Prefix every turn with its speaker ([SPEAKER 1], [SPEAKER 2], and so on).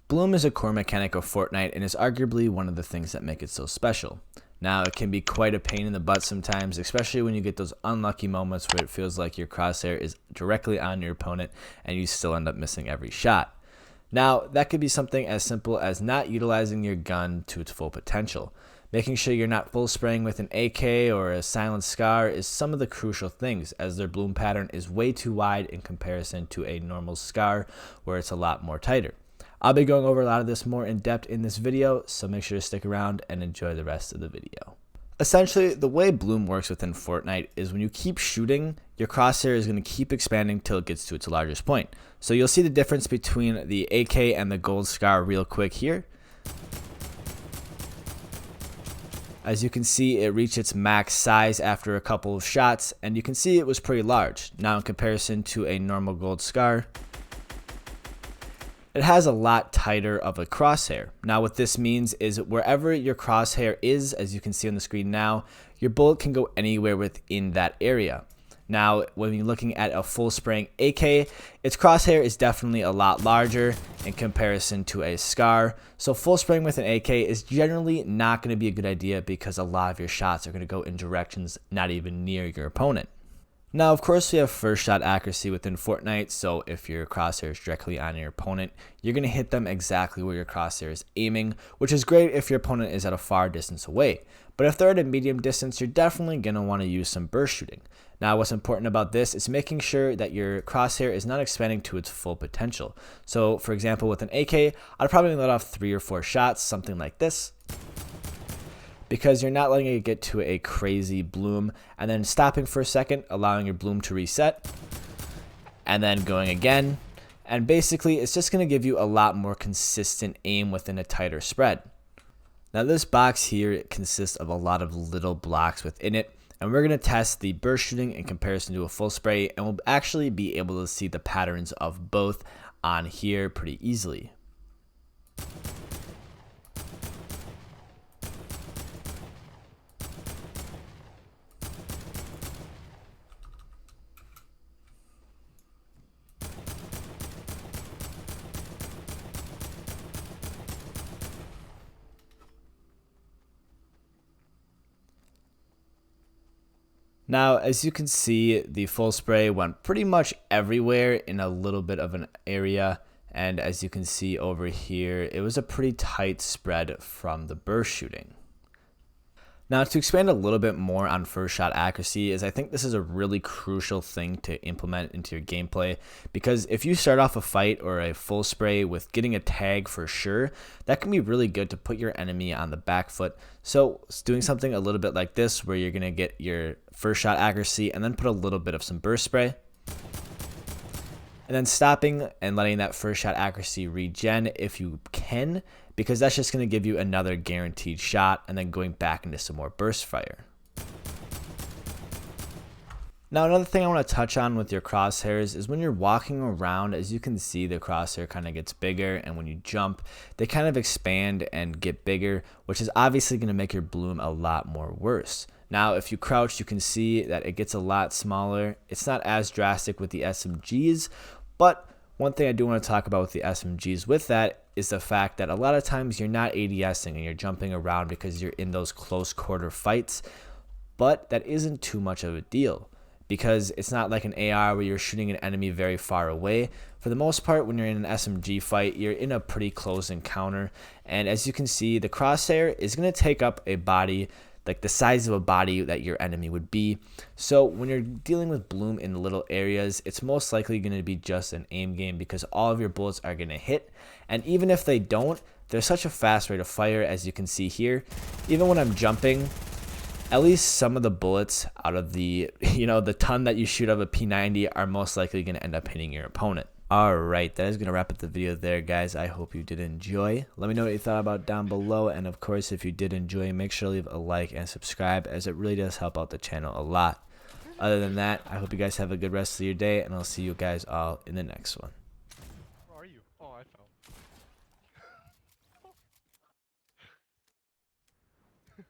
[SPEAKER 1] Bloom is a core mechanic of Fortnite and is arguably one of the things that make it so special. Now, it can be quite a pain in the butt sometimes, especially when you get those unlucky moments where it feels like your crosshair is directly on your opponent and you still end up missing every shot. Now, that could be something as simple as not utilizing your gun to its full potential. Making sure you're not full spraying with an AK or a silent scar is some of the crucial things, as their bloom pattern is way too wide in comparison to a normal scar where it's a lot more tighter. I'll be going over a lot of this more in depth in this video, so make sure to stick around and enjoy the rest of the video. Essentially, the way bloom works within Fortnite is when you keep shooting, your crosshair is going to keep expanding till it gets to its largest point. So you'll see the difference between the AK and the gold scar real quick here. As you can see, it reached its max size after a couple of shots, and you can see it was pretty large. Now in comparison to a normal gold scar, it has a lot tighter of a crosshair. Now what this means is wherever your crosshair is, as you can see on the screen now, your bullet can go anywhere within that area. Now when you're looking at a full spraying AK, its crosshair is definitely a lot larger in comparison to a scar. So full spraying with an AK is generally not going to be a good idea because a lot of your shots are going to go in directions not even near your opponent. Now, of course, we have first shot accuracy within Fortnite, so if your crosshair is directly on your opponent, you're going to hit them exactly where your crosshair is aiming, which is great if your opponent is at a far distance away. But if they're at a medium distance, you're definitely going to want to use some burst shooting. Now, what's important about this is making sure that your crosshair is not expanding to its full potential. So, for example, with an AK, I'd probably let off 3 or 4 shots, something like this, because you're not letting it get to a crazy bloom and then stopping for a second, allowing your bloom to reset, and then going again. And basically, it's just going to give you a lot more consistent aim within a tighter spread. Now, this box here consists of a lot of little blocks within it, and we're going to test the burst shooting in comparison to a full spray, and we'll actually be able to see the patterns of both on here pretty easily. Now, as you can see, the full spray went pretty much everywhere in a little bit of an area. And as you can see over here, it was a pretty tight spread from the burst shooting. Now, to expand a little bit more on first shot accuracy, is I think this is a really crucial thing to implement into your gameplay, because if you start off a fight or a full spray with getting a tag for sure, that can be really good to put your enemy on the back foot. So doing something a little bit like this, where you're going to get your first shot accuracy and then put a little bit of some burst spray, and then stopping and letting that first shot accuracy regen if you can, because that's just going to give you another guaranteed shot, and then going back into some more burst fire. Now, another thing I want to touch on with your crosshairs is when you're walking around, as you can see, the crosshair kind of gets bigger, and when you jump, they kind of expand and get bigger, which is obviously going to make your bloom a lot more worse. Now, if you crouch, you can see that it gets a lot smaller. It's not as drastic with the SMGs, but one thing I do want to talk about with the SMGs with that is the fact that a lot of times you're not ADSing and you're jumping around because you're in those close quarter fights, but that isn't too much of a deal, because it's not like an AR where you're shooting an enemy very far away. For the most part, when you're in an SMG fight, you're in a pretty close encounter, and as you can see, the crosshair is going to take up a body like the size of a body that your enemy would be. So when you're dealing with bloom in little areas, it's most likely going to be just an aim game, because all of your bullets are going to hit. And even if they don't, there's such a fast rate of fire, as you can see here. Even when I'm jumping, at least some of the bullets out of the, the ton that you shoot of a P90 are most likely going to end up hitting your opponent. Alright, that is going to wrap up the video there, guys. I hope you did enjoy. Let me know what you thought about down below, and of course, if you did enjoy, make sure to leave a like and subscribe, as it really does help out the channel a lot. Other than that, I hope you guys have a good rest of your day, and I'll see you guys all in the next one.